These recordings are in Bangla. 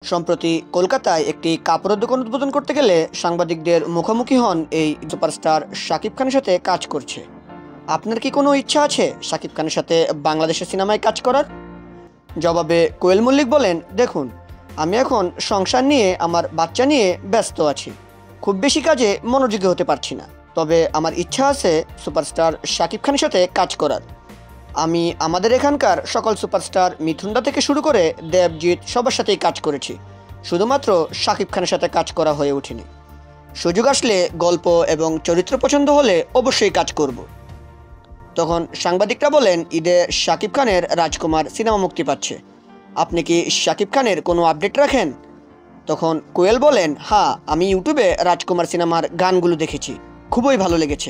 সম্প্রতি কলকাতায় একটি কাপড়ের দোকান উদ্বোধন করতে গেলে সাংবাদিকদের মুখোমুখি হন এই সুপারস্টার শাকিব খানের সাথে কাজ করছে। আপনার কি কোনো ইচ্ছা আছে শাকিব খানের সাথে বাংলাদেশের সিনেমায় কাজ করার? জবাবে কোয়েল মল্লিক বলেন, দেখুন, আমি এখন সংসার নিয়ে আমার বাচ্চা নিয়ে ব্যস্ত আছি, খুব বেশি কাজে মনোযোগী হতে পারছি না। তবে আমার ইচ্ছা আছে সুপারস্টার শাকিব খানের সাথে কাজ করার। আমি আমাদের এখানকার সকল সুপারস্টার মিথুনদা থেকে শুরু করে দেবজিৎ সবার সাথেই কাজ করেছি, শুধুমাত্র শাকিব খানের সাথে কাজ করা হয়ে ওঠেনি। সুযোগ আসলে গল্প এবং চরিত্র পছন্দ হলে অবশ্যই কাজ করব। তখন সাংবাদিকরা বলেন, ঈদে শাকিব খানের রাজকুমার সিনেমা মুক্তি পাচ্ছে, আপনি কি শাকিব খানের কোনো আপডেট রাখেন? তখন কোয়েল বলেন, হ্যাঁ, আমি ইউটিউবে রাজকুমার সিনেমার গানগুলো দেখেছি, খুবই ভালো লেগেছে।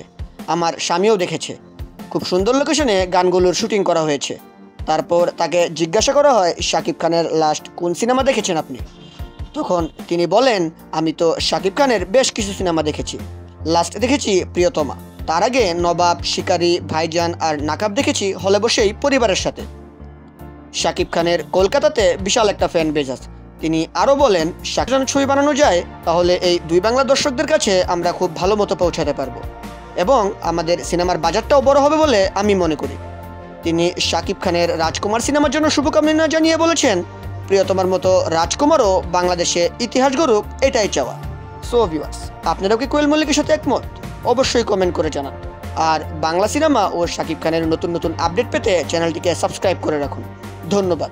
আমার স্বামীও দেখেছে, খুব সুন্দর লোকেশনে গানগুলোর শুটিং করা হয়েছে। তারপর তাকে জিজ্ঞাসা করা হয়, শাকিব খানের লাস্ট কোন সিনেমা দেখেছেন আপনি? তখন তিনি বলেন, আমি তো শাকিব খানের বেশ কিছু সিনেমা দেখেছি, লাস্ট দেখেছি প্রিয়তমা, তার আগে নবাব, শিকারী, ভাইজান আর নাকাব দেখেছি হলে বসেই পরিবারের সাথে। শাকিব খানের কলকাতাতে বিশাল একটা ফ্যান বেজ আছে। তিনি আরও বলেন, শাকিব খানের ছবি বানানো যায় তাহলে এই দুই বাংলা দর্শকদের কাছে আমরা খুব ভালো মতো পৌঁছাতে পারবো এবং আমাদের সিনেমার বাজারটাও বড় হবে বলে আমি মনে করি। তিনি শাকিব খানের রাজকুমার সিনেমার জন্য শুভকামনা জানিয়ে বলেছেন, প্রিয়তমার মতো রাজকুমারও বাংলাদেশে ইতিহাস গড়ুক, এটাই চাওয়া। সো ভিউয়ার্স, আপনারাও কি কোয়েল মল্লিকের সাথে একমত? অবশ্যই কমেন্ট করে জানান। আর বাংলা সিনেমা ও শাকিব খানের নতুন নতুন আপডেট পেতে চ্যানেলটিকে সাবস্ক্রাইব করে রাখুন। ধন্যবাদ।